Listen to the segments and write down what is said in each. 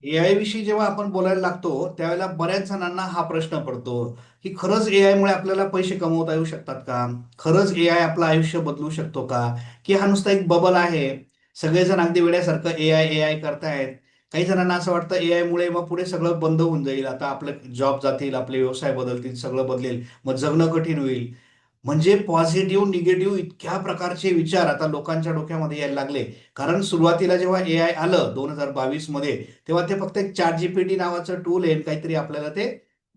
AI विषयी जेव्हा आपण बोलायला लागतो त्यावेळेला बऱ्याच जणांना हा प्रश्न पडतो की खरंच एआय मुळे आपल्याला पैसे कमवता येऊ शकतात का? खरंच एआय आपलं आयुष्य बदलू शकतो का? की हा नुसता एक बबल आहे? सगळेजण अगदी वेड्यासारखं एआय एआय करतायत. काही जणांना असं वाटतं एआय मुळे मग पुढे सगळं बंद होऊन जाईल, आता आपले जॉब जातील, आपले व्यवसाय बदलतील, सगळं बदलेल, मग जगणं कठीण होईल. म्हणजे पॉझिटिव्ह निगेटिव्ह इतक्या प्रकारचे विचार आता लोकांच्या डोक्यामध्ये यायला लागले. कारण सुरुवातीला जेव्हा एआय आलं 2022 मध्ये, तेव्हा ते फक्त एक चॅट जीपीटी नावाचं टूल आहे, काहीतरी आपल्याला ते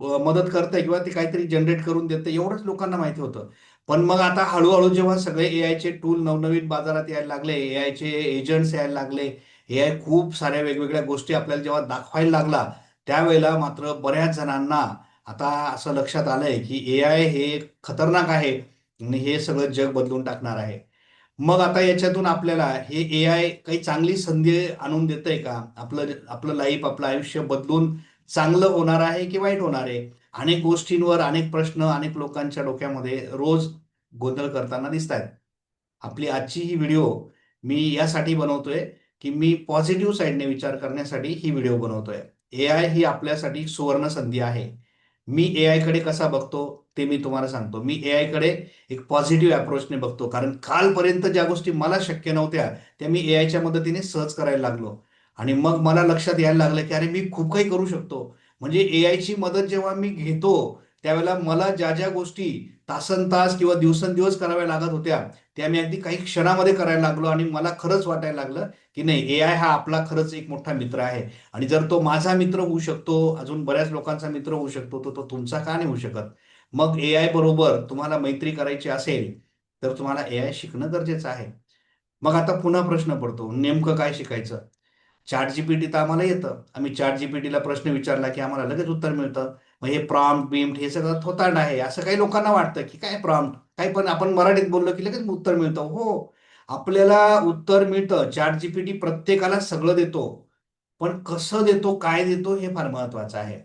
मदत करतंय किंवा ते काहीतरी जनरेट करून देतं, एवढंच लोकांना माहिती होतं. पण मग आता हळूहळू जेव्हा सगळे एआयचे टूल नवनवीन बाजारात यायला लागले, एआयचे एजंट्स यायला लागले, एआय खूप साऱ्या वेगवेगळ्या गोष्टी आपल्याला जेव्हा दाखवायला लागला, त्यावेळेला मात्र बऱ्याच जणांना आता असं लक्षात आलंय की एआय हे खतरनाक आहे आणि हे सगळं जग बदलून टाकणार आहे. मग आता याच्यातून आपल्याला हे एआय काही चांगली संधी आणून देतंय का? आपलं आपलं लाईफ, आपलं आयुष्य बदलून चांगलं होणार आहे की वाईट होणार आहे? अनेक गोष्टींवर अनेक प्रश्न अनेक लोकांच्या डोक्यामध्ये रोज गोंधळ करताना दिसत आहेत. आपली आजची ही व्हिडिओ मी यासाठी बनवतोय की मी पॉझिटिव्ह साईडने विचार करण्यासाठी ही व्हिडिओ बनवतोय. एआय ही आपल्यासाठी सुवर्ण संधी आहे. मी एआय कडे कसा बघतो ते मी तुम्हाला सांगतो. मी एआय कडे एक पॉझिटिव्ह अप्रोचने बघतो. कारण कालपर्यंत ज्या गोष्टी मला शक्य नव्हत्या, त्या मी एआयच्या मदतीने सहज करायला लागलो. आणि मग मला लक्षात यायला लागलं, की अरे मी खूप काही करू शकतो. म्हणजे एआयची मदत जेव्हा मी घेतो, त्यावेळेला मला ज्या गोष्टी तासनतास किंवा दिवसेंदिवस कराव्या लागत होत्या, त्या मी अगदी काही क्षणामध्ये करायला लागलो आणि मला खरंच वाटायला लागलं, की नाही, एआय हा आपला खरंच एक मोठा मित्र आहे. आणि जर तो माझा मित्र होऊ शकतो, अजून बऱ्याच लोकांचा मित्र होऊ शकतो, तर तो तुमचा का नाही होऊ शकत? मग एआय बरोबर तुम्हाला मैत्री करायची असेल, तर तुम्हाला एआय शिकणं गरजेचं आहे. मग आता पुन्हा प्रश्न पडतो, नेमकं काय शिकायचं? चॅट जीपीटी तर आम्हाला येतं. आम्ही चॅट जीपीटीला प्रश्न विचारला, की आम्हाला लगेच उत्तर मिळतं. मग हे प्रॉम्प्ट बिम्प्ट हे सगळं थोतांड आहे, असं काही लोकांना वाटतं, की काय प्रॉम्प्ट? काही पण आपण मराठीत बोललो, की लगेच उत्तर मिळतं. हो, आपल्याला उत्तर मिळतं. चॅट जीपीटी प्रत्येकाला सगळं देतो. पण कसं देतो, काय देतो हे फार महत्वाचं आहे.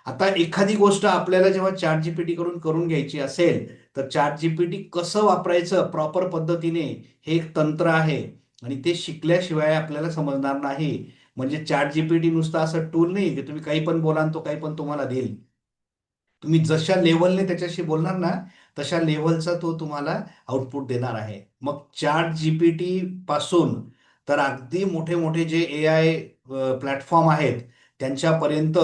आता एखादी गोष्ट आपल्याला जेव्हा चॅट जीपीटी कडून करून घ्यायची असेल, तर चॅट जीपीटी कसं वापरायचं प्रॉपर पद्धतीने, हे एक तंत्र आहे आणि ते शिकल्याशिवाय आपल्याला समजणार नाही. म्हणजे चॅट जीपीटी नुसता असं टूल नाही की तुम्ही काही पण बोला आणि तो काही पण तुम्हाला देईल. तुम्ही जशा लेवलने त्याच्याशी बोलणार ना, तशा लेवलचा तो तुम्हाला आउटपुट देणार आहे. मग चॅट जीपीटी पासून तर अगदी मोठे मोठे जे एआय प्लॅटफॉर्म आहेत, त्यांच्यापर्यंत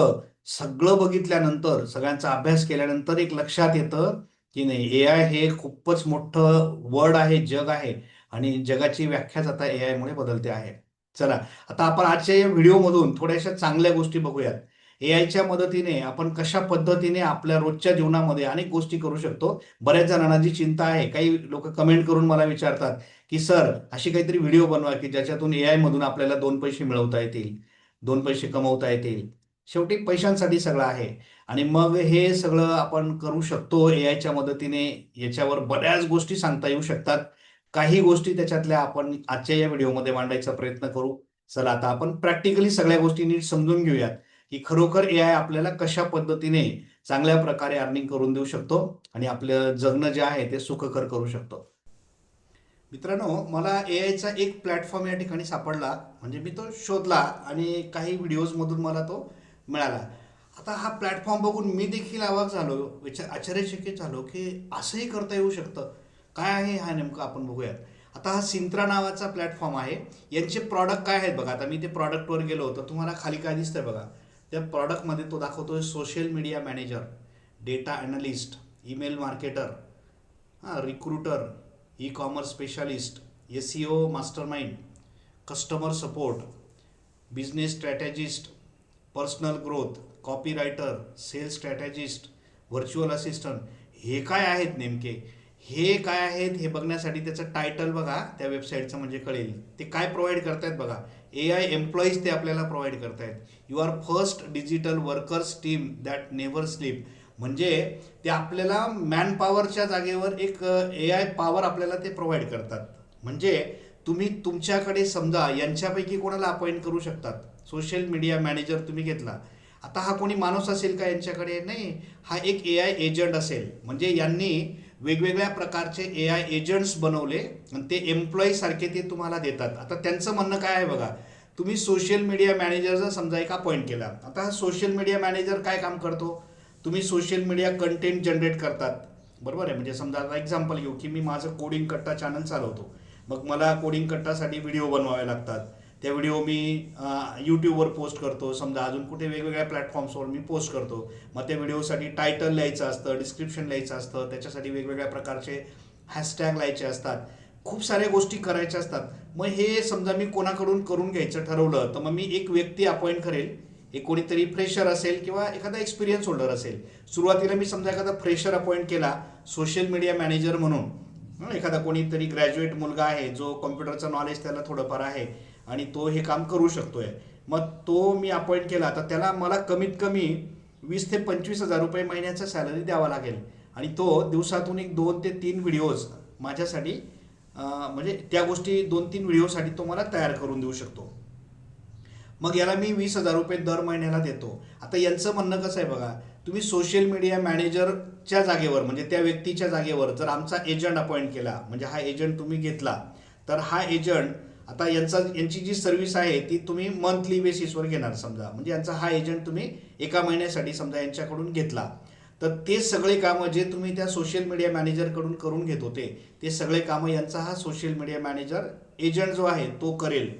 सगळं बघितल्यानंतर, सगळ्यांचा अभ्यास केल्यानंतर एक लक्षात येतं, की नाही, एआय हे खूपच मोठं वर्ड आहे, जग आहे आणि जगाची व्याख्याच आता एआय मुळे बदलते आहे. चला, आता आपण आजच्या या व्हिडिओमधून थोड्याशा चांगल्या गोष्टी बघूयात. एआयच्या मदतीने आपण कशा पद्धतीने आपल्या रोजच्या जीवनामध्ये अनेक गोष्टी करू शकतो. बऱ्याच जणांना जी चिंता आहे, काही लोक कमेंट करून मला विचारतात, की सर अशी काहीतरी व्हिडिओ बनवा की ज्याच्यातून एआय मधून आपल्याला दोन पैसे मिळवता येतील, दोन पैसे कमवता येतील. शेवटी पैशांसाठी सगळं आहे. आणि मग हे सगळं आपण करू शकतो एआयच्या मदतीने. याच्यावर बऱ्याच गोष्टी सांगता येऊ शकतात. काही गोष्टी त्याच्यातल्या आपण आजच्या या व्हिडिओमध्ये मांडायचा प्रयत्न करू. चला, आता आपण प्रॅक्टिकली सगळ्या गोष्टी नीट समजून घेऊयात, की खरोखर एआय आपल्याला कशा पद्धतीने चांगल्या प्रकारे अर्निंग करून देऊ शकतो आणि आपलं जगणं जे आहे ते सुखकर करू शकतो. मित्रांनो, मला एआयचा एक प्लॅटफॉर्म या ठिकाणी सापडला. म्हणजे मी तो शोधला आणि काही व्हिडिओजमधून मला तो मिळाला. आता हा प्लॅटफॉर्म बघून मी देखील अवाक झालो, आश्चर्यचकित झालो, की असंही करता येऊ शकतं. काय आहे हा नेमकं आपण बघूयात. आता हा सिंत्रा नावाचा प्लॅटफॉर्म आहे. यांचे प्रॉडक्ट काय आहेत बघा. आता मी ते प्रॉडक्टवर गेलो तर तुम्हाला खाली काय दिसतंय बघा. त्या प्रॉडक्टमध्ये तो दाखवतोय social media manager, data analyst, email marketer, हां, recruiter, e commerce specialist, SEO mastermind, customer support, business strategist, personal growth, copywriter, sales strategist, virtual assistant. हे काय आहेत नेमके? हे काय आहेत हे बघण्यासाठी त्याचं टायटल बघा त्या वेबसाईटचं, म्हणजे कळेल ते काय प्रोव्हाइड करतायत बघा. एआय एम्प्लॉईज ते आपल्याला प्रोव्हाइड करतायत. You are first digital workers team that never sleep. म्हणजे ते आपल्याला मॅन पॉवरच्या जागेवर एक एआय पॉवर आपल्याला ते प्रोव्हाइड करतात. म्हणजे तुम्ही तुमच्याकडे समजा यांच्यापैकी कोणाला अपॉइंट करू शकतात. सोशल मीडिया मॅनेजर तुम्ही घेतला, आता हा कोणी माणूस असेल का यांच्याकडे? नाही, हा एक एआय एजंट असेल. म्हणजे यांनी वेगवेगळ्या प्रकारचे एआय एजंट्स बनवले आणि ते एम्प्लॉई सारखे ते तुम्हाला देतात. आता त्यांचं म्हणणं काय आहे बघा, तुम्ही सोशल मीडिया मॅनेजरचा समजा एक अपॉइंट केला. आता हा सोशल मीडिया मॅनेजर काय काम करतो? तुम्ही सोशल मीडिया कंटेंट जनरेट करतात, बरोबर आहे. म्हणजे समजा आता एक्झाम्पल घेऊ की मी माझं कोडिंग कट्टा चॅनल चालवतो. मग मला कोडिंग कट्टासाठी व्हिडिओ बनवावे लागतात. त्या व्हिडिओ मी यूट्यूबवर पोस्ट करतो, समजा अजून कुठे वेगवेगळ्या प्लॅटफॉर्म्सवर मी पोस्ट करतो. मग त्या व्हिडिओसाठी टायटल लिहायचं असतं, डिस्क्रिप्शन लिहायचं असतं, त्याच्यासाठी वेगवेगळ्या प्रकारचे हॅशटॅग लिहायचे असतात, खूप साऱ्या गोष्टी करायच्या असतात. मग हे समजा मी कोणाकडून करून घ्यायचं ठरवलं तर मग मी एक व्यक्ती अपॉइंट करेल. एक कोणीतरी फ्रेशर असेल किंवा एखादा एक्सपिरियन्स होल्डर असेल. सुरुवातीला मी समजा एखादा फ्रेशर अपॉइंट केला सोशल मीडिया मॅनेजर म्हणून. एखादा कोणीतरी ग्रॅज्युएट मुलगा आहे जो कॉम्प्युटरचं नॉलेज त्याला थोडंफार आहे आणि तो हे काम करू शकतोय. मग तो मी अपॉइंट केला तर त्याला मला कमीत कमी 20,000 ते 25,000 रुपये महिन्याचा सॅलरी द्यावा लागेल. आणि तो दिवसातून एक 2 ते 3 व्हिडिओज माझ्यासाठी म्हणजे त्या गोष्टी 2-3 व्हिडिओसाठी तो मला तयार करून देऊ शकतो. मग याला मी 20,000 रुपये दर महिन्याला देतो. आता यांचं म्हणणं कसं आहे बघा, तुम्ही सोशल मीडिया मॅनेजरच्या जागेवर म्हणजे त्या व्यक्तीच्या जागेवर जर आमचा एजंट अपॉइंट केला, म्हणजे हा एजंट तुम्ही घेतला, तर हा एजंट आता यांची जी सर्व्हिस आहे ती तुम्ही मंथली बेसिसवर घेणार समजा. म्हणजे यांचा हा एजंट तुम्ही एका महिन्यासाठी समजा यांच्याकडून घेतला, तर ते सगळे कामं जे तुम्ही त्या सोशल मीडिया मॅनेजरकडून करून घेत होते ते सगळे कामं यांचा हा सोशल मीडिया मॅनेजर एजंट जो आहे तो करेल.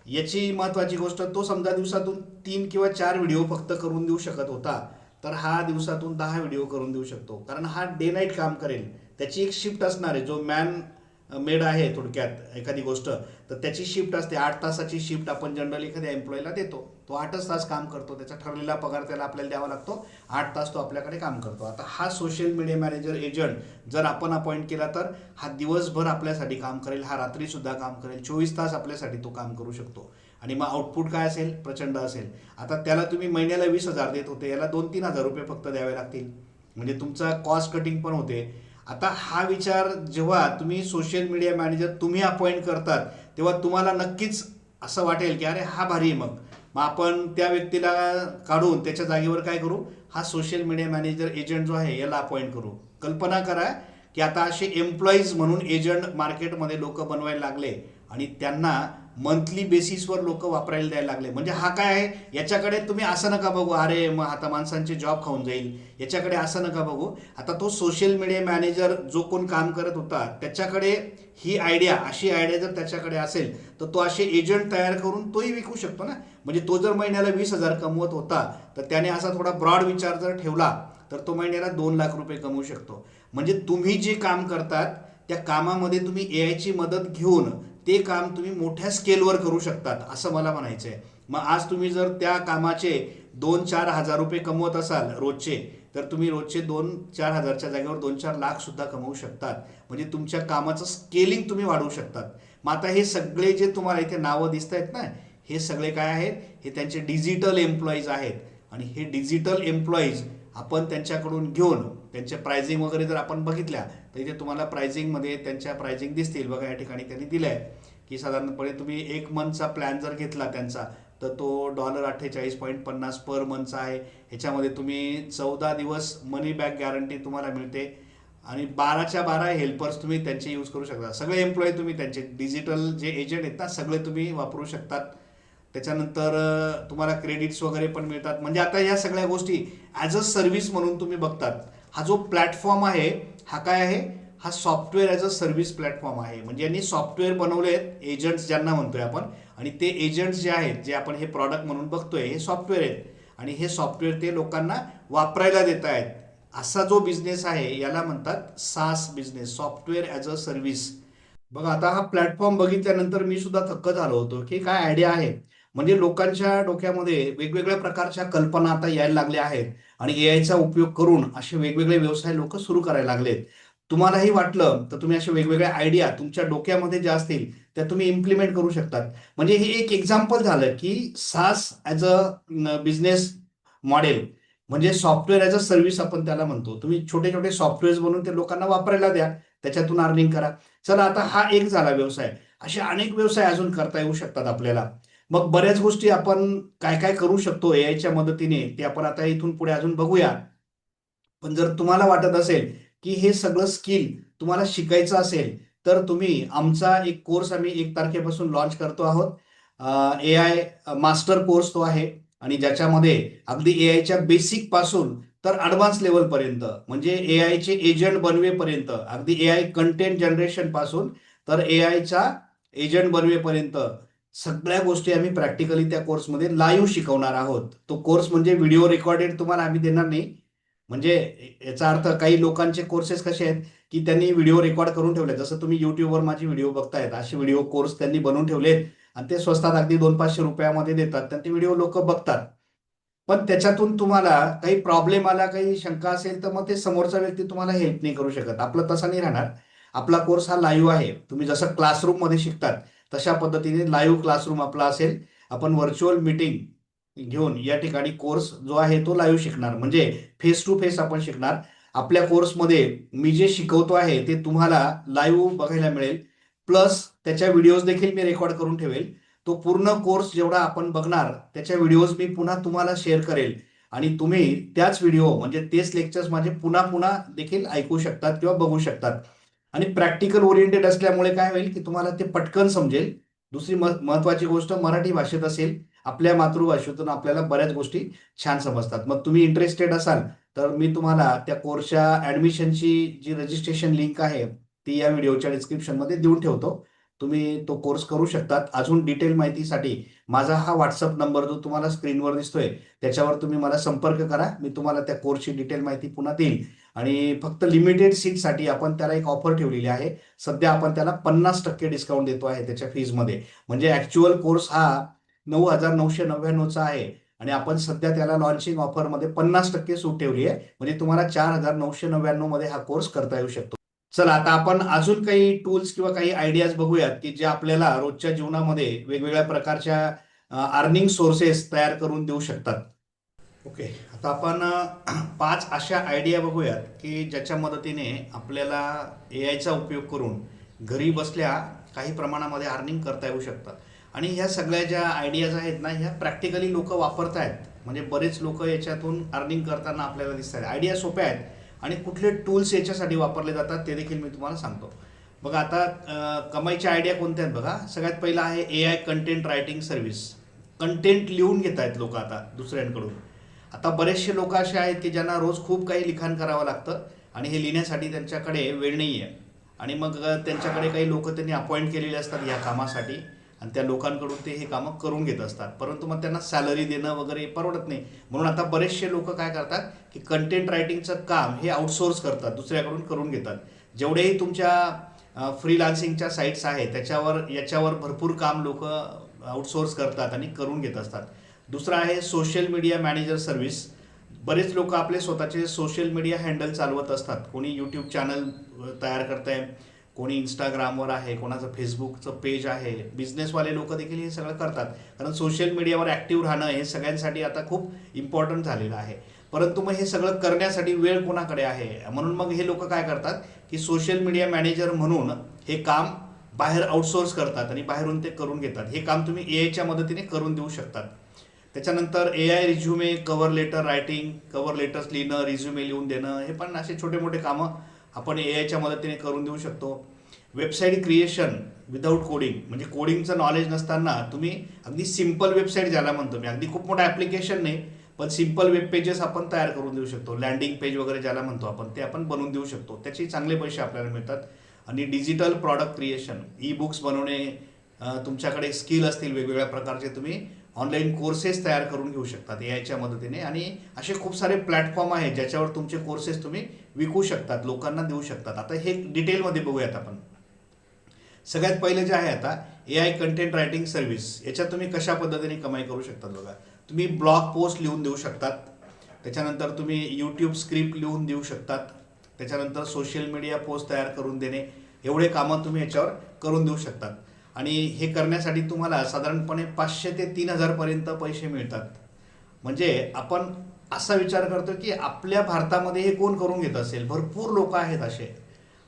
याची महत्त्वाची गोष्ट, तो समजा दिवसातून 3 किंवा 4 व्हिडिओ फक्त करून देऊ शकत होता, तर हा दिवसातून 10 व्हिडिओ करून देऊ शकतो. कारण हा डे नाईट काम करेल. त्याची एक शिफ्ट असणार आहे. जो मॅन मेड आहे थोडक्यात एखादी गोष्ट, तर त्याची शिफ्ट असते. 8 तासाची शिफ्ट आपण जनरली एखाद्या एम्प्लॉईला देतो. तो 8च तास काम करतो. त्याचा ठरलेला पगार त्याला आपल्याला द्यावा लागतो. 8 तास तो आपल्याकडे काम करतो. आता हा सोशल मीडिया मॅनेजर एजंट जर आपण अपॉइंट केला तर हा दिवसभर आपल्यासाठी काम करेल, हा रात्रीसुद्धा काम करेल, 24 तास आपल्यासाठी तो काम करू शकतो. आणि मग आउटपुट काय असेल? प्रचंड असेल. आता त्याला तुम्ही महिन्याला 20,000 देत होते, याला 2-3 हजार रुपये फक्त द्यावे लागतील. म्हणजे तुमचा कॉस्ट कटिंग पण होते. आता हा विचार जेव्हा तुम्ही सोशल मीडिया मॅनेजर तुम्ही अपॉइंट करतात तेव्हा तुम्हाला नक्कीच असं वाटेल की अरे हा भारी आहे. मग आपण त्या व्यक्तीला काढून त्याच्या जागेवर काय करू? हा सोशल मीडिया मॅनेजर एजंट जो आहे याला अपॉइंट करू. कल्पना करा की आता असे एम्प्लॉईज म्हणून एजंट मार्केटमध्ये लोक बनवायला लागले आणि त्यांना मंथली बेसिसवर लोक वापरायला द्यायला लागले. म्हणजे हा काय आहे? याच्याकडे तुम्ही असं नका बघू अरे मग आता माणसांचे जॉब खाऊन जाईल, याच्याकडे असं नका बघू. आता तो सोशल मीडिया मॅनेजर जो कोण काम करत होता त्याच्याकडे ही आयडिया, अशी आयडिया जर त्याच्याकडे असेल तर तो असे एजंट तयार करून तोही विकू शकतो ना. म्हणजे तो जर महिन्याला 20,000 कमवत होता तर त्याने असा थोडा ब्रॉड विचार जर ठेवला तर तो महिन्याला 2 लाख रुपये कमवू शकतो. म्हणजे तुम्ही जे काम करतात त्या कामामध्ये तुम्ही एआयची मदत घेऊन ते काम तुम्ही मोठ्या स्केलवर करू शकतात असं मला म्हणायचं आहे. मग आज तुम्ही जर त्या कामाचे 2-4 हजार रुपये कमवत असाल रोजचे, तर तुम्ही रोजचे 2-4 हजारच्या जागेवर 2-4 लाख सुद्धा कमवू शकतात. म्हणजे तुमच्या कामाचं स्केलिंग तुम्ही वाढवू शकतात. मग आता हे सगळे जे तुम्हाला इथे नावं दिसत आहेत ना, हे सगळे काय आहेत? हे त्यांचे डिजिटल एम्प्लॉईज आहेत. आणि हे डिजिटल एम्प्लॉईज आपण त्यांच्याकडून घेऊन त्यांच्या प्राइसिंग वगैरे जर आपण बघितल्या तर इथे तुम्हाला प्राइसिंगमध्ये त्यांच्या प्राइसिंग दिसतील बघा. या ठिकाणी त्यांनी दिलं आहे की साधारणपणे तुम्ही 1 मंथचा प्लॅन जर घेतला त्यांचा तर तो $48.50 पर मंथचा आहे. ह्याच्यामध्ये तुम्ही 14 दिवस मनी बॅक गॅरंटी तुम्हाला मिळते आणि 12च्या 12 हेल्पर्स तुम्ही त्यांचे यूज करू शकता. सगळे एम्प्लॉई तुम्ही त्यांचे डिजिटल जे एजंट आहेत ना सगळे तुम्ही वापरू शकतात. त्याच्यानंतर तुम्हाला क्रेडिट्स वगैरे पण मिळतात. म्हणजे आता ह्या सगळ्या गोष्टी ॲज अ सर्व्हिस म्हणून तुम्ही बघतात. हा जो प्लॅटफॉर्म आहे हा काय आहे? हा software as a service platform आहे. म्हणजे यांनी सॉफ्टवेअर बनवले आहेत एजंट्स ज्यांना म्हणतोय आपण. आणि ते एजंट्स जे आहेत जे आपण हे प्रॉडक्ट म्हणून बघतोय हे सॉफ्टवेअर आहेत. आणि हे सॉफ्टवेअर ते लोकांना वापरायला देत आहेत. असा जो बिझनेस आहे याला म्हणतात सास business, software as a service. बघा आता हा प्लॅटफॉर्म बघितल्यानंतर मी सुद्धा थक्क झालो होतो की काय आयडिया आहे. म्हणजे लोकांच्या डोक्यामध्ये वेगवेगळ्या प्रकारच्या कल्पना आता यायला लागल्या आहेत आणि एआयचा उपयोग करून असे वेगवेगळे व्यवसाय लोक सुरू करायला लागलेत. तुम्हालाही वाटलं तर तुम्ही अशा वेगवेगळ्या आयडिया तुमच्या डोक्यामध्ये ज्या असतील त्या तुम्ही इम्प्लिमेंट करू शकतात. म्हणजे हे एक एक्झाम्पल झालं की सास ॲज अ बिझनेस मॉडेल म्हणजे सॉफ्टवेअर ॲज अ सर्व्हिस आपण त्याला म्हणतो. तुम्ही छोटे छोटे सॉफ्टवेअर्स बनवून ते लोकांना वापरायला द्या, त्याच्यातून अर्निंग करा. चला आता हा एक झाला व्यवसाय. असे अनेक व्यवसाय अजून करता येऊ शकतात आपल्याला. मग बऱ्याच गोष्टी आपण काय काय करू शकतो एआयच्या मदतीने ते आपण आता इथून पुढे अजून बघूया. पण जर तुम्हाला वाटत असेल की हे सगळं स्किल तुम्हाला शिकायचं असेल तर तुम्ही आमचा एक कोर्स आम्ही 1 तारखेपासून लॉन्च करतो आहोत. ए आय मास्टर कोर्स तो आहे आणि ज्याच्यामध्ये अगदी ए आयच्या बेसिक पासून तर ॲडव्हान्स लेवलपर्यंत म्हणजे ए आयचे एजंट बनवेपर्यंत अगदी ए आय कंटेंट जनरेशन पासून तर ए आयचा एजंट बनवेपर्यंत सगळ्या गोष्टी आम्ही प्रॅक्टिकली त्या कोर्समध्ये लाईव्ह शिकवणार आहोत. तो कोर्स म्हणजे व्हिडिओ रेकॉर्डेड तुम्हाला आम्ही देणार नाही. म्हणजे याचा अर्थ काही लोकांचे कोर्सेस कसे आहेत की त्यांनी व्हिडिओ रेकॉर्ड करून ठेवले, जसं तुम्ही युट्यूबवर माझी व्हिडिओ बघतायत असे व्हिडिओ कोर्स त्यांनी बनवून ठेवलेत आणि ते स्वस्तात अगदी 200-500 रुपयामध्ये देतात, तर ते व्हिडिओ लोक बघतात. पण त्याच्यातून तुम्हाला काही प्रॉब्लेम आला, काही शंका असेल तर मग ते समोरचा व्यक्ती तुम्हाला हेल्प नाही करू शकत. आपलं तसं नाही राहणार. आपला कोर्स हा लाईव्ह आहे. तुम्ही जसं क्लासरूममध्ये शिकतात तशा पद्धतीने लाईव्ह क्लासरूम आपला असेल. आपण व्हर्च्युअल मीटिंग घेऊन या ठिकाणी कोर्स जो आहे तो लाईव्ह शिकणार, म्हणजे फेस टू फेस आपण शिकणार. आपल्या कोर्समध्ये मी जे शिकवतो आहे ते तुम्हाला लाईव्ह बघायला मिळेल, प्लस त्याच्या व्हिडिओज देखील मी रेकॉर्ड करून ठेवेल. तो पूर्ण कोर्स जेवढा आपण बघणार त्याच्या व्हिडिओज मी पुन्हा तुम्हाला शेअर करेल आणि तुम्ही त्याच व्हिडिओ म्हणजे तेच लेक्चर्स माझे पुन्हा पुन्हा देखील ऐकू शकतात किंवा बघू शकतात. आणि प्रॅक्टिकल ओरिएंटेड असल्यामुळे काय होईल की तुम्हाला ते पटकन समजेल. दुसरी महत्वाची गोष्ट मराठी भाषेत असेल. आपल्या मातृभाषेतून आपल्याला बऱ्याच गोष्टी छान समजतात. मग तुम्ही इंटरेस्टेड असाल तर मी तुम्हाला त्या कोर्सच्या ऍडमिशनची जी रजिस्ट्रेशन लिंक आहे ती या व्हिडिओच्या डिस्क्रिप्शनमध्ये देऊन ठेवतो. तुम्ही तो कोर्स करू शकतात. अजून डिटेल माहितीसाठी माझा हा व्हॉट्सअप नंबर जो तुम्हाला स्क्रीनवर दिसतोय त्याच्यावर तुम्ही मला संपर्क करा. मी तुम्हाला त्या कोर्सची डिटेल माहिती पुन्हा देईल आणि फक्त लिमिटेड सीटसाठी आपण त्याला एक ऑफर ठेवलेली आहे. सध्या आपण त्याला 50% डिस्काउंट देतो आहे त्याच्या फीजमध्ये. म्हणजे ऍक्च्युअल कोर्स हा 9,999चा आहे आणि आपण सध्या त्याला लॉन्चिंग ऑफरमध्ये 50% सूट ठेवली आहे. म्हणजे तुम्हाला 4,999 मध्ये हा कोर्स करता येऊ शकतो. चला आता आपण अजून काही टूल्स किंवा काही आयडियाज बघूयात की जे आपल्याला रोजच्या जीवनामध्ये वेगवेगळ्या प्रकारच्या अर्निंग सोर्सेस तयार करून देऊ शकतात. ओके, आता आपण 5 अशा आयडिया बघूयात की ज्याच्या मदतीने आपल्याला ए आयचा उपयोग करून घरी बसल्या काही प्रमाणामध्ये अर्निंग करता येऊ शकतात. आणि ह्या सगळ्या ज्या आयडियाज आहेत ना ह्या प्रॅक्टिकली लोक वापरत आहेत. म्हणजे बरेच लोक याच्यातून अर्निंग करताना आपल्याला दिसत आहेत. आयडिया सोप्या आहेत आणि कुठले टूल्स याच्यासाठी वापरले जातात ते देखील मी तुम्हाला सांगतो. बघा आता कमाईच्या आयडिया कोणत्या आहेत बघा. सगळ्यात पहिला आहे A I content writing service. Content लिहून घेत आहेत लोक आता दुसऱ्यांकडून. आता बरेचसे लोक असे आहेत की ज्यांना रोज खूप काही लिखाण करावं लागतं आणि हे लिहिण्यासाठी त्यांच्याकडे वेळ नाही आहे. आणि मग त्यांच्याकडे काही लोक त्यांनी अपॉइंट केलेले असतात या कामासाठी आणि त्या लोकांकडून ते हे कामं करून घेत असतात. परंतु मग त्यांना सॅलरी देणं वगैरे परवडत नाही. म्हणून आता बरेचसे लोक काय करतात की कंटेंट रायटिंगचं काम हे आउटसोर्स करतात, दुसऱ्याकडून करून घेतात. जेवढेही तुमच्या फ्रीलान्सिंगच्या साईट्स आहेत त्याच्यावर याच्यावर भरपूर काम लोक आउटसोर्स करतात आणि करून घेत असतात. दुसरा आहे सोशल मीडिया मॅनेजर सर्व्हिस. बरेच लोक आपले स्वतःचे सोशल मीडिया हँडल चालवत असतात. कोणी यूट्यूब चॅनल तयार करत आहे, कोणी इंस्टाग्रामवर आहे, कोणाचं फेसबुकचं पेज आहे. बिझनेसवाले लोक देखील हे सगळं करतात कारण सोशल मीडियावर ॲक्टिव्ह राहणं हे सगळ्यांसाठी आता खूप इम्पॉर्टंट झालेलं आहे. परंतु मग हे सगळं करण्यासाठी वेळ कोणाकडे आहे. म्हणून मग हे लोक काय करतात की सोशल मीडिया मॅनेजर म्हणून हे काम बाहेर आउटसोर्स करतात आणि बाहेरून ते करून घेतात. हे काम तुम्ही ए आयच्या मदतीने करून देऊ शकतात. त्याच्यानंतर A I resume, cover letter writing, cover letters लिहिणं, रिझ्युमे लिहून देणं, हे पण असे छोटे मोठे कामं आपण ए आयच्या मदतीने करून देऊ शकतो. वेबसाईट क्रिएशन विदाऊट कोडिंग, म्हणजे कोडिंगचं नॉलेज नसताना तुम्ही अगदी सिम्पल वेबसाईट ज्याला म्हणतो मी, अगदी खूप मोठं ॲप्लिकेशन नाही पण सिम्पल वेब पेजेस आपण तयार करून देऊ शकतो. लँडिंग पेज वगैरे ज्याला म्हणतो आपण ते आपण बनवून देऊ शकतो. त्याचे चांगले पैसे आपल्याला मिळतात. आणि digital product creation, e books बनवणे, तुमच्याकडे स्किल असतील वेगवेगळ्या प्रकारचे तुम्ही ऑनलाईन कोर्सेस तयार करून घेऊ शकतात ए आयच्या मदतीने. आणि असे खूप सारे प्लॅटफॉर्म आहेत ज्याच्यावर तुमचे कोर्सेस तुम्ही विकू शकतात, लोकांना देऊ शकतात. आता हे डिटेलमध्ये बघूयात आपण. सगळ्यात पहिले जे आहे आता ए आय कंटेंट रायटिंग सर्व्हिस. याच्यात तुम्ही कशा पद्धतीने कमाई करू शकतात बघा. तुम्ही ब्लॉग पोस्ट लिहून देऊ शकतात. त्याच्यानंतर तुम्ही यूट्यूब स्क्रिप्ट लिहून देऊ शकतात. त्याच्यानंतर सोशल मीडिया पोस्ट तयार करून देणे, एवढे कामं तुम्ही याच्यावर करून देऊ शकतात. आणि हे करण्यासाठी तुम्हाला साधारणपणे 500 ते 3,000 पर्यंत पैसे मिळतात. म्हणजे आपण असा विचार करतो की आपल्या भारतामध्ये हे कोण करून घेत असेल. भरपूर लोक आहेत असे.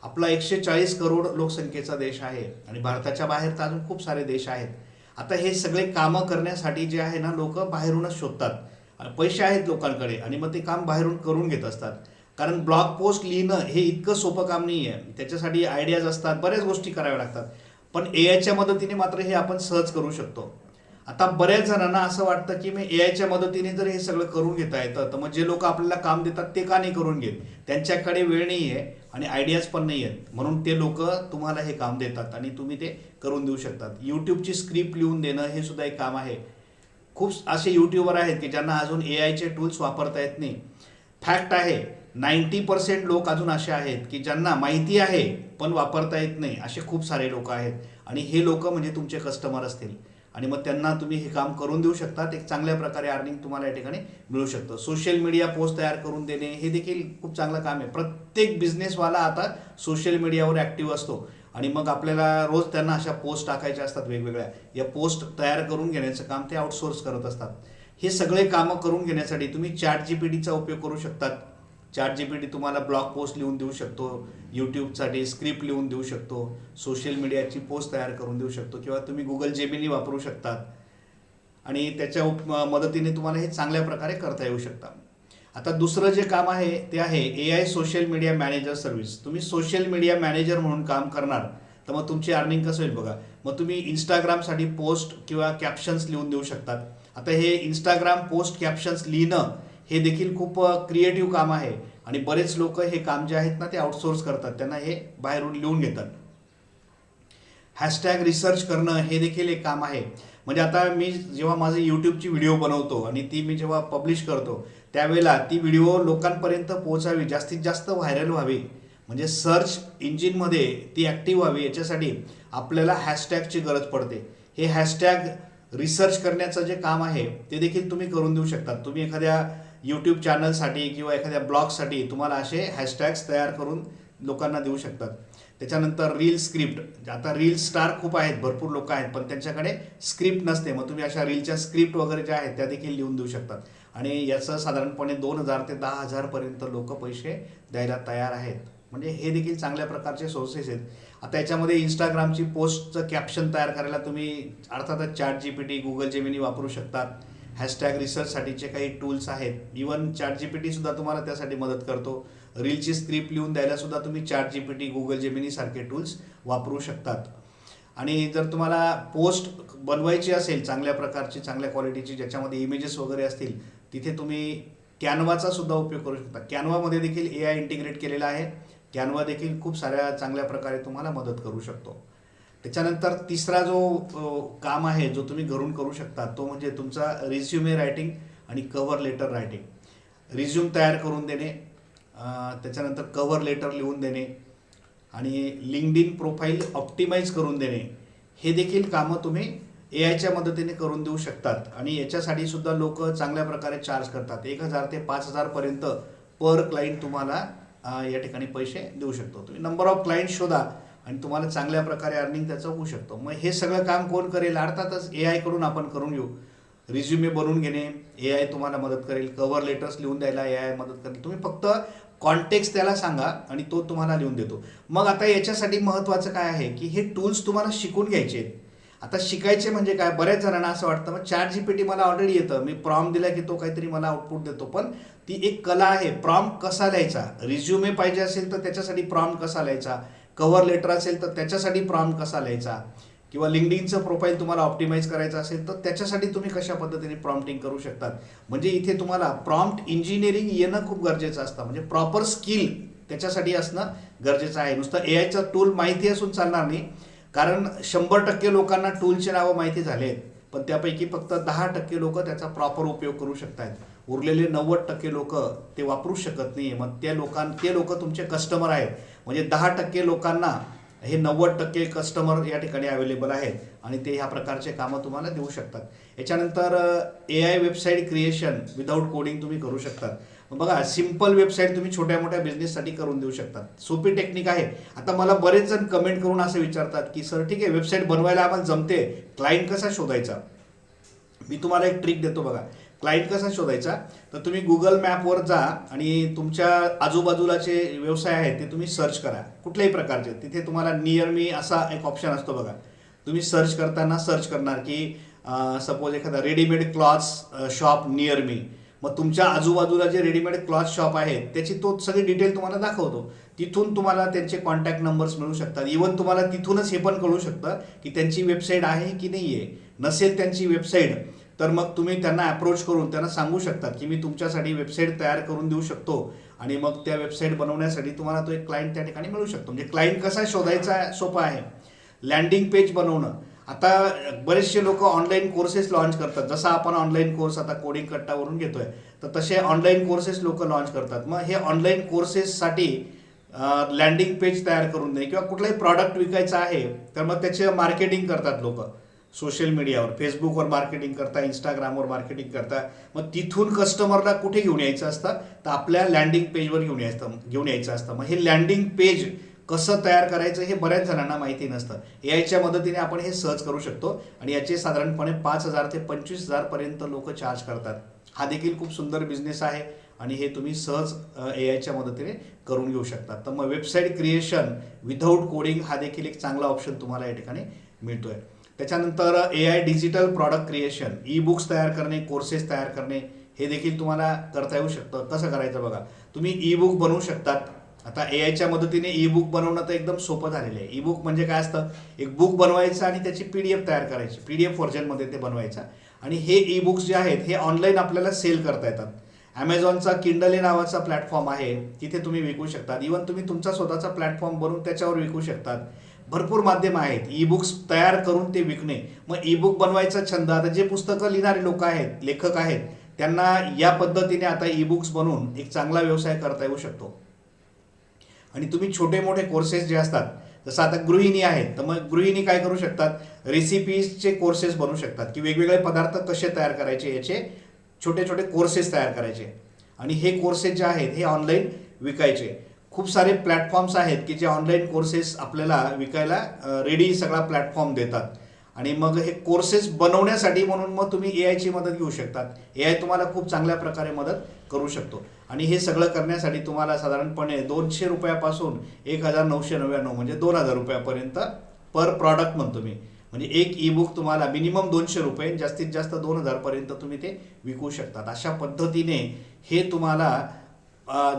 आपला 140 करोड लोकसंख्येचा देश आहे आणि भारताच्या बाहेर तर अजून खूप सारे देश आहेत. आता हे सगळे कामं करण्यासाठी जे आहे ना लोक बाहेरूनच शोधतात. पैसे आहेत लोकांकडे आणि मग ते काम बाहेरून करून घेत असतात. कारण ब्लॉग पोस्ट लिहिणं हे इतकं सोपं काम नाही आहे. त्याच्यासाठी आयडियाज असतात, बऱ्याच गोष्टी कराव्या लागतात. पण ए आयच्या मदतीने मात्र हे आपण सहज करू शकतो. आता बऱ्याच जणांना असं वाटतं की मी एआयच्या मदतीने जर हे सगळं करून घेता येतं तर मग जे लोक आपल्याला काम देतात ते का नाही करून घेत. त्यांच्याकडे वेळ नाही आहे आणि आयडियाज पण नाही आहेत, म्हणून ते लोक तुम्हाला हे काम देतात आणि तुम्ही ते करून देऊ शकतात. यूट्यूबची स्क्रिप्ट लिहून देणं हे सुद्धा एक काम आहे. खूप असे यूट्यूबर आहेत की ज्यांना अजून एआयचे टूल्स वापरता येत नाही. फॅक्ट आहे, 90% लोक अजून असे आहेत की ज्यांना माहिती आहे पण वापरता येत नाही. असे खूप सारे लोक आहेत आणि हे लोक म्हणजे तुमचे कस्टमर असतील आणि मग त्यांना तुम्ही हे काम करून देऊ शकतात. एक चांगल्या प्रकारे अर्निंग तुम्हाला या ठिकाणी मिळू शकतं. सोशल मीडिया पोस्ट तयार करून देणे हे देखील खूप चांगलं काम आहे. प्रत्येक बिझनेसवाला आता सोशल मीडियावर ॲक्टिव्ह असतो आणि मग आपल्याला रोज त्यांना अशा पोस्ट टाकायच्या असतात वेगवेगळ्या. या पोस्ट तयार करून घेण्याचं काम ते आउटसोर्स करत असतात. हे सगळे कामं करून घेण्यासाठी तुम्ही चॅट जीपीटीचा उपयोग करू शकतात. चॅट जीपीटी तुम्हाला ब्लॉग पोस्ट लिहून देऊ शकतो, यूट्यूबसाठी स्क्रिप्ट लिहून देऊ शकतो, सोशल मीडियाची पोस्ट तयार करून देऊ शकतो किंवा तुम्ही गुगल जेमिनी वापरू शकतात आणि त्याच्या मदतीने तुम्हाला हे चांगल्या प्रकारे करता येऊ शकतं. आता दुसरं जे काम आहे ते आहे AI social media manager service. तुम्ही सोशल मीडिया मॅनेजर म्हणून काम करणार तर मग तुमची अर्निंग कसं होईल बघा. मग तुम्ही इंस्टाग्रामसाठी पोस्ट किंवा कॅप्शन्स लिहून देऊ शकतात. आता हे इंस्टाग्राम पोस्ट कॅप्शन्स लिहिणं हे देखील खूप क्रिएटिव्ह काम आहे आणि बरेच लोक हे काम जे आहेत ना ते आउटसोर्स करतात, त्यांना हे बाहेरून लिहून घेतात. हॅशटॅग रिसर्च करणं हे देखील एक काम आहे. म्हणजे आता मी जेव्हा माझी यूट्यूबची व्हिडिओ बनवतो आणि ती मी जेव्हा पब्लिश करतो त्यावेळेला ती व्हिडिओ लोकांपर्यंत पोहोचावी, जास्तीत जास्त व्हायरल व्हावी, म्हणजे सर्च इंजिनमध्ये ती ॲक्टिव्ह व्हावी, याच्यासाठी आपल्याला हॅशटॅगची गरज पडते. हे हॅशटॅग रिसर्च करण्याचं जे काम आहे ते देखील तुम्ही करून देऊ शकतात. तुम्ही एखाद्या यूट्यूब चॅनलसाठी किंवा एखाद्या ब्लॉगसाठी तुम्हाला असे हॅशटॅग्स तयार करून लोकांना देऊ शकतात. त्याच्यानंतर रील स्क्रिप्ट. आता रील स्टार खूप आहेत, भरपूर लोक आहेत, पण त्यांच्याकडे स्क्रिप्ट नसते. मग तुम्ही अशा रीलच्या स्क्रिप्ट वगैरे ज्या आहेत त्या देखील लिहून देऊ शकतात आणि याचं साधारणपणे 2000 ते 10,000 पर्यंत लोक पैसे द्यायला तयार आहेत. म्हणजे हे देखील चांगल्या प्रकारचे सोर्सेस आहेत. आता याच्यामध्ये इंस्टाग्रामची पोस्टचं कॅप्शन तयार करायला तुम्ही अर्थातच चॅट जीपीटी, गुगल जेमिनी वापरू शकतात. हॅशटॅग रिसर्चसाठीचे काही टूल्स आहेत, इवन चॅट जीपीटी सुद्धा तुम्हाला त्यासाठी मदत करतो. रीलची स्क्रिप्ट लिहून द्यायला सुद्धा तुम्ही चॅट जीपीटी, गुगल जेमिनी सारखे टूल्स वापरू शकतात. आणि जर तुम्हाला पोस्ट बनवायची असेल चांगल्या प्रकारची, चांगल्या क्वालिटीची, ज्याच्यामध्ये इमेजेस वगैरे असतील, तिथे तुम्ही कॅनवाचा सुद्धा उपयोग करू शकता. कॅनवामध्ये देखील एआय इंटिग्रेट केलेला आहे. कॅनवा देखील खूप साऱ्या चांगल्या प्रकारे तुम्हाला मदत करू शकतो. त्याच्यानंतर तिसरा जो काम आहे जो तुम्ही घरून करू शकता तो म्हणजे तुमचा रिझ्युमे रायटिंग आणि कव्हर लेटर रायटिंग. रिझ्यूम तयार करून देणे, त्याच्यानंतर कव्हर लेटर लिहून देणे आणि लिंक्डइन प्रोफाईल ऑप्टिमाइज करून देणे, हे देखील कामं तुम्ही एआयच्या मदतीने करून देऊ शकतात. आणि याच्यासाठी सुद्धा लोक चांगल्या प्रकारे चार्ज करतात. 1000 ते 5000 पर्यंत पर क्लायंट तुम्हाला या ठिकाणी पैसे देऊ शकतो. तुम्ही नंबर ऑफ क्लायंट शोधा आणि तुम्हाला चांगल्या प्रकारे अर्निंग त्याचं होऊ शकतो. मग हे सगळं काम कोण करेल? अर्थातच एआय कडून आपण करून घेऊ. रिझ्युमे बनवून घेणे एआय तुम्हाला मदत करेल, कव्हर लेटर्स लिहून द्यायला एआय मदत करेल. तुम्ही फक्त कॉन्टेक्स्ट त्याला सांगा आणि तो तुम्हाला लिहून देतो. मग आता याच्यासाठी महत्त्वाचं काय आहे की हे टूल्स तुम्हाला शिकून घ्यायचे आहेत. आता शिकायचे म्हणजे काय, बऱ्याच जणांना असं वाटतं मग चॅट जीपीटी मला ऑलरेडी येतं, मी प्रॉम्प्ट दिला की तो काहीतरी मला आउटपुट देतो. पण ती एक कला आहे. प्रॉम्प्ट कसा लिहायचा, रिझ्युमे पाहिजे असेल तर त्याच्यासाठी प्रॉम्प्ट कसा लिहायचा, कव्हर लेटर असेल तर त्याच्यासाठी प्रॉम्प्ट कसा लिहायचा, किंवा लिंक्डइनचं प्रोफाईल तुम्हाला ऑप्टिमाइज करायचं असेल तर त्याच्यासाठी तुम्ही कशा पद्धतीने प्रॉम्प्टिंग करू शकतात. म्हणजे इथे तुम्हाला प्रॉम्प्ट इंजिनिअरिंग येणं खूप गरजेचं असतं. म्हणजे प्रॉपर स्किल त्याच्यासाठी असणं गरजेचं आहे. नुसतं एआयचा टूल माहिती असून चालणार नाही, कारण 100% लोकांना टूलचे नावं माहिती झाले आहेत, पण त्यापैकी फक्त 10% लोक त्याचा प्रॉपर उपयोग करू शकतात. उरलेले 90% लोक ते वापरू शकत नाही. मग ते लोक तुमचे कस्टमर आहेत. म्हणजे 10% लोकांना हे 90% कस्टमर या ठिकाणी अवेलेबल आहेत आणि ते ह्या प्रकारचे कामं तुम्हाला देऊ शकतात. याच्यानंतर AI website creation without coding तुम्ही करू शकतात. बघा, सिम्पल वेबसाईट तुम्ही छोट्या मोठ्या बिझनेससाठी करून देऊ शकतात. सोपी टेक्निक आहे. आता मला बरेच जण कमेंट करून असं विचारतात की सर ठीक आहे, वेबसाईट बनवायला आम्हाला जमते, क्लायंट कसा शोधायचा? मी तुम्हाला एक ट्रिक देतो बघा. क्लायंट कसा शोधायचा, तर तुम्ही गुगल मॅपवर जा आणि तुमच्या आजूबाजूलाचे व्यवसाय आहेत ते तुम्ही सर्च करा, कुठल्याही प्रकारचे. तिथे तुम्हाला नियर मी असा एक ऑप्शन असतो बघा. तुम्ही सर्च करताना सर्च करणार की सपोज एखादा readymade clothes shop near me, मग तुमच्या आजूबाजूला जे रेडीमेड क्लॉथ शॉप आहेत त्याची तो सगळी डिटेल तुम्हाला दाखवतो. तिथून तुम्हाला त्यांचे कॉन्टॅक्ट नंबर्स मिळू शकतात. इवन तुम्हाला तिथूनच हे पण कळू शकतं की त्यांची वेबसाईट आहे की नाही आहे. नसेल त्यांची वेबसाईट तर मग तुम्ही त्यांना अप्रोच करून त्यांना सांगू शकतात की मी तुमच्यासाठी वेबसाईट तयार करून देऊ शकतो, आणि मग त्या वेबसाईट बनवण्यासाठी तुम्हाला तो एक क्लायंट त्या ठिकाणी मिळू शकतो. म्हणजे क्लायंट कसा शोधायचा सोपा आहे. लँडिंग पेज बनवणं, आता बरेचसे लोक ऑनलाईन कोर्सेस लॉन्च करतात. जसं आपण ऑनलाईन कोर्स आता कोडिंग कट्टावरून घेतोय, तर तसे ऑनलाईन कोर्सेस लोक लॉन्च करतात. मग हे ऑनलाईन कोर्सेससाठी लँडिंग पेज तयार करून दे, किंवा कुठलाही प्रॉडक्ट विकायचं आहे तर मग त्याचे मार्केटिंग करतात लोक. सोशल मीडियावर फेसबुकवर मार्केटिंग करता, इंस्टाग्रामवर मार्केटिंग करता. मग तिथून कस्टमरला कुठे घेऊन यायचं असतं, तर आपल्या लँडिंग पेजवर घेऊन यायचं असतं. मग हे लँडिंग पेज कसं तयार करायचं हे बऱ्याच जणांना माहिती नसतं. एआयच्या मदतीने आपण हे सहज करू शकतो, आणि याचे साधारणपणे 5,000 ते 25,000 पर्यंत लोक चार्ज करतात. हा देखील खूप सुंदर बिझनेस आहे, आणि हे तुम्ही सहज एआयच्या मदतीने करून घेऊ शकता. तर मग वेबसाईट क्रिएशन विदाऊट कोडिंग हा देखील एक चांगला ऑप्शन तुम्हाला या ठिकाणी मिळतोय. त्याच्यानंतर AI digital product creation, e books तयार करणे, कोर्सेस तयार करणे, हे देखील तुम्हाला करता येऊ शकतं. कसं करायचं बघा, तुम्ही ई बुक बनवू शकतात. आता एआयच्या मदतीने ई बुक बनवणं तर एकदम सोपं झालेलं आहे. ई बुक म्हणजे काय असतं, एक बुक बनवायचं आणि त्याची PDF तयार करायची, PDF व्हर्जनमध्ये ते बनवायचं, आणि हे ई बुक्स जे आहेत हे ऑनलाईन आपल्याला सेल करता येतात. ॲमेझॉनचा किंडल नावाचा प्लॅटफॉर्म आहे, तिथे तुम्ही विकू शकतात. इवन तुम्ही तुमचा स्वतःचा प्लॅटफॉर्म बनवून त्याच्यावर विकू शकतात. भरपूर माध्यम आहेत ई बुक्स तयार करून ते विकणे. मग ई बुक बनवायचा छंद, आता जे पुस्तकं लिहिणारे लोक आहेत, लेखक आहेत, त्यांना या पद्धतीने आता ई बुक्स बनवून एक चांगला व्यवसाय करता येऊ शकतो. आणि तुम्ही छोटे मोठे कोर्सेस जे असतात, जसं आता गृहिणी आहेत, तर मग गृहिणी काय करू शकतात, रेसिपीजचे कोर्सेस बनवू शकतात, की वेगवेगळे पदार्थ कसे तयार करायचे याचे छोटे छोटे कोर्सेस तयार करायचे, आणि हे कोर्सेस जे आहेत हे ऑनलाईन विकायचे. खूप सारे प्लॅटफॉर्म्स आहेत की जे ऑनलाईन कोर्सेस आपल्याला विकायला रेडी सगळा प्लॅटफॉर्म देतात. आणि मग हे कोर्सेस बनवण्यासाठी म्हणून मग तुम्ही एआयची मदत घेऊ शकतात. एआय तुम्हाला खूप चांगल्या प्रकारे मदत करू शकतो, आणि हे सगळं करण्यासाठी तुम्हाला साधारणपणे 200 रुपयापासून 1,999 म्हणजे 2,000 रुपयापर्यंत पर प्रॉडक्ट म्हणतो मी. म्हणजे एक ई बुक तुम्हाला मिनिमम 200 रुपये, जास्तीत जास्त 2,000 पर्यंत तुम्ही ते विकू शकतात. अशा पद्धतीने हे तुम्हाला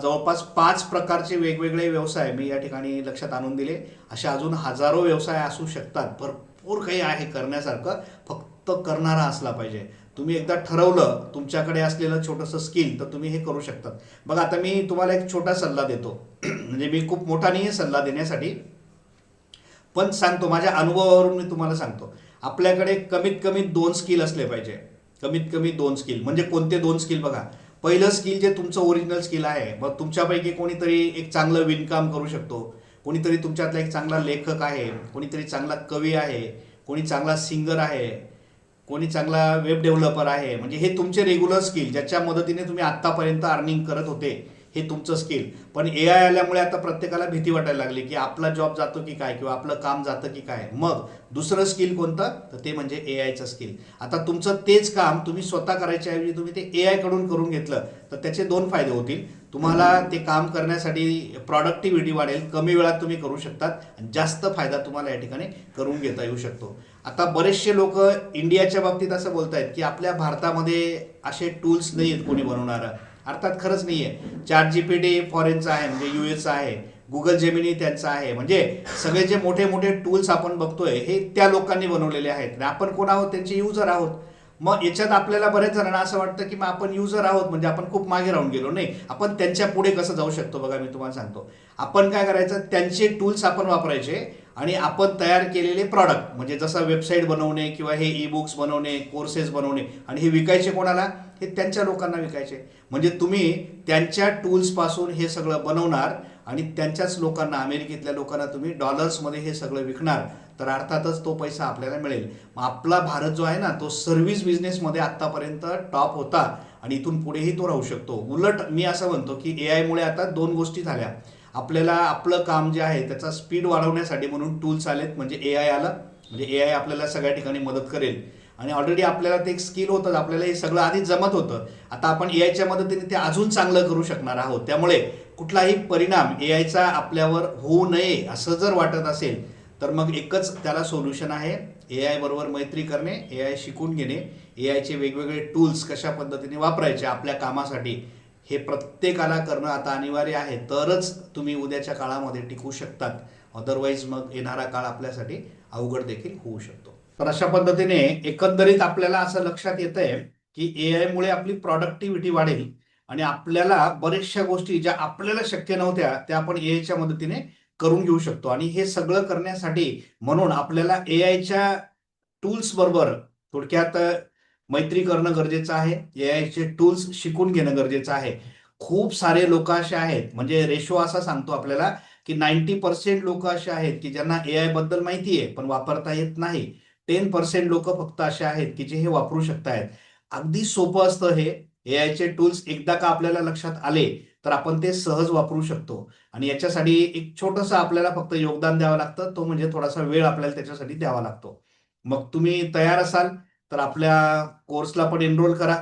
जवळपास 5 प्रकारचे वेगवेगळे व्यवसाय मी या ठिकाणी लक्षात आणून दिले. अशा अजून हजारो व्यवसाय असू शकतात. भरपूर काही आहे करण्यासारखं, फक्त करणारा असला पाहिजे. तुम्ही एकदा ठरवलं तुमच्याकडे असलेलं छोटंसं स्किल, तर तुम्ही हे करू शकतात. बघा, आता मी तुम्हाला एक छोटा सल्ला देतो. म्हणजे मी खूप मोठा नाही आहे सल्ला देण्यासाठी, पण सांगतो माझ्या अनुभवावरून मी तुम्हाला सांगतो. आपल्याकडे कमीत कमी 2 स्किल असले पाहिजे. कमीत कमी 2 स्किल म्हणजे कोणते 2 स्किल बघा. पहिलं स्किल जे तुमचं ओरिजिनल स्किल आहे. मग तुमच्यापैकी कोणीतरी एक चांगलं विणकाम करू शकतो, कोणीतरी तुमच्यातला एक चांगला लेखक आहे, कोणीतरी चांगला कवी आहे, कोणी चांगला सिंगर आहे, कोणी चांगला वेब डेव्हलपर आहे. म्हणजे हे तुमचे रेग्युलर स्किल, ज्याच्या मदतीने तुम्ही आत्तापर्यंत अर्निंग करत होते, हे तुमचं स्किल. पण एआय आल्यामुळे आता प्रत्येकाला भीती वाटायला लागली की आपला जॉब जातो की काय, किंवा आपलं काम जातं की काय. मग दुसरं स्किल कोणतं, तर ते म्हणजे एआयचं स्किल. आता तुमचं तेच काम तुम्ही स्वतः करायच्या ऐवजी तुम्ही ते एआय कडून करून घेतलं, तर त्याचे 2 फायदे होतील. तुम्हाला ते काम करण्यासाठी प्रॉडक्टिव्हिटी वाढेल, कमी वेळात तुम्ही करू शकतात, आणि जास्त फायदा तुम्हाला या ठिकाणी करून घेता येऊ शकतो. आता बरेचसे लोक इंडियाच्या बाबतीत असं बोलत आहेत की आपल्या भारतामध्ये असे टूल्स नाही आहेत कोणी बनवणारं. अर्थात खरंच नाही आहे. ChatGPT फॉरेनचा आहे, म्हणजे US आहे. गुगल जेमिनी त्यांचा आहे. म्हणजे सगळे जे मोठे मोठे टूल्स आपण बघतोय हे त्या लोकांनी बनवलेले आहेत, आणि आपण कोण आहोत, त्यांचे युजर आहोत. मग याच्यात आपल्याला बऱ्याच जणांना असं वाटतं की मग आपण युजर आहोत म्हणजे आपण खूप मागे राहून गेलो. नाही, आपण त्यांच्या पुढे कसं जाऊ शकतो बघा, मी तुम्हाला सांगतो. आपण काय करायचं, त्यांचे टूल्स आपण वापरायचे, आणि आपण तयार केलेले प्रॉडक्ट म्हणजे जसं वेबसाईट बनवणे, किंवा हे ई बुक्स बनवणे, कोर्सेस बनवणे, आणि हे विकायचे कोणाला, हे त्यांच्या लोकांना विकायचे. म्हणजे तुम्ही त्यांच्या टूल्सपासून हे सगळं बनवणार, आणि त्यांच्याच लोकांना, अमेरिकेतल्या लोकांना तुम्ही डॉलर्समध्ये हे सगळं विकणार. तर अर्थातच तो पैसा आपल्याला मिळेल. मग आपला भारत जो आहे ना, तो सर्व्हिस बिझनेसमध्ये आत्तापर्यंत टॉप होता, आणि इथून पुढेही तो राहू शकतो. उलट मी असं म्हणतो की एआयमुळे आता 2 गोष्टी झाल्या. आपल्याला आपलं काम जे आहे त्याचा स्पीड वाढवण्यासाठी म्हणून टूल्स आलेत, म्हणजे एआय आलं. म्हणजे एआय आपल्याला सगळ्या ठिकाणी मदत करेल, आणि ऑलरेडी आपल्याला ते एक स्किल होतं, आपल्याला हे सगळं आधीच जमत होतं. आता आपण एआयच्या मदतीने ते अजून चांगलं करू शकणार आहोत. त्यामुळे कुठलाही परिणाम एआयचा आपल्यावर होऊ नये असं जर वाटत असेल, तर मग एकच त्याला सोल्युशन आहे, ए आय बरोबर मैत्री करणे, ए आय शिकून घेणे, ए आयचे वेगवेगळे टूल्स कशा पद्धतीने वापरायचे आपल्या कामासाठी हे प्रत्येकाला करणं आता अनिवार्य आहे. तरच तुम्ही उद्याच्या काळामध्ये टिकू शकतात. अदरवाईज मग येणारा काळ आपल्यासाठी अवघड देखील होऊ शकतो. तर अशा पद्धतीने एकंदरीत आपल्याला असं लक्षात येत आहे की ए आय मुळे आपली प्रॉडक्टिव्हिटी वाढेल आणि आपल्याला बऱ्याचशा गोष्टी ज्या आपल्याला शक्य नव्हत्या त्या आपण ए आयच्या मदतीने करून घेऊ शकतो. आणि हे सगळं करण्यासाठी म्हणून आपल्याला ए आयच्या टूल्स बरोबर थोडक्यात मैत्री करणं गरजेचं आहे. ए आयचे टूल्स शिकून घेणं गरजेचं आहे. खूप सारे लोक असे आहेत, म्हणजे रेशो असा सांगतो आपल्याला की 90% लोक असे आहेत की ज्यांना ए आय बद्दल माहिती आहे पण वापरता येत नाही. 10% लोक फक्त असे आहेत की जे हे वापरू शकतायत. अगदी सोपं असतं हे. ए आयचे टूल्स एकदा का आपल्याला लक्षात आले तर आपण ते सहज वापरू शकतो. आणि याच्यासाठी एक छोटंसं आपल्याला फक्त योगदान द्यावं लागतं, तो म्हणजे थोडासा वेळ आपल्याला त्याच्यासाठी द्यावा लागतो. मग तुम्ही तयार असाल तर आपल्या कोर्सला पण एनरोल करा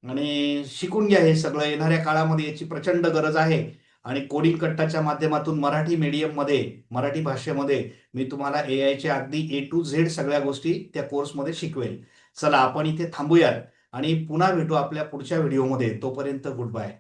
आणि शिकून घ्या. हे सगळं येणाऱ्या काळामध्ये याची प्रचंड गरज आहे. आणि कोडिंग कट्टाच्या माध्यमातून मराठी मीडियममध्ये, मराठी भाषेमध्ये मी तुम्हाला ए आयचे अगदी ए टू झेड सगळ्या गोष्टी त्या कोर्समध्ये शिकवेल. चला आपण इथे थांबूयात आणि पुन्हा भेटू आपल्या पुढच्या व्हिडिओमध्ये. तोपर्यंत गुड बाय.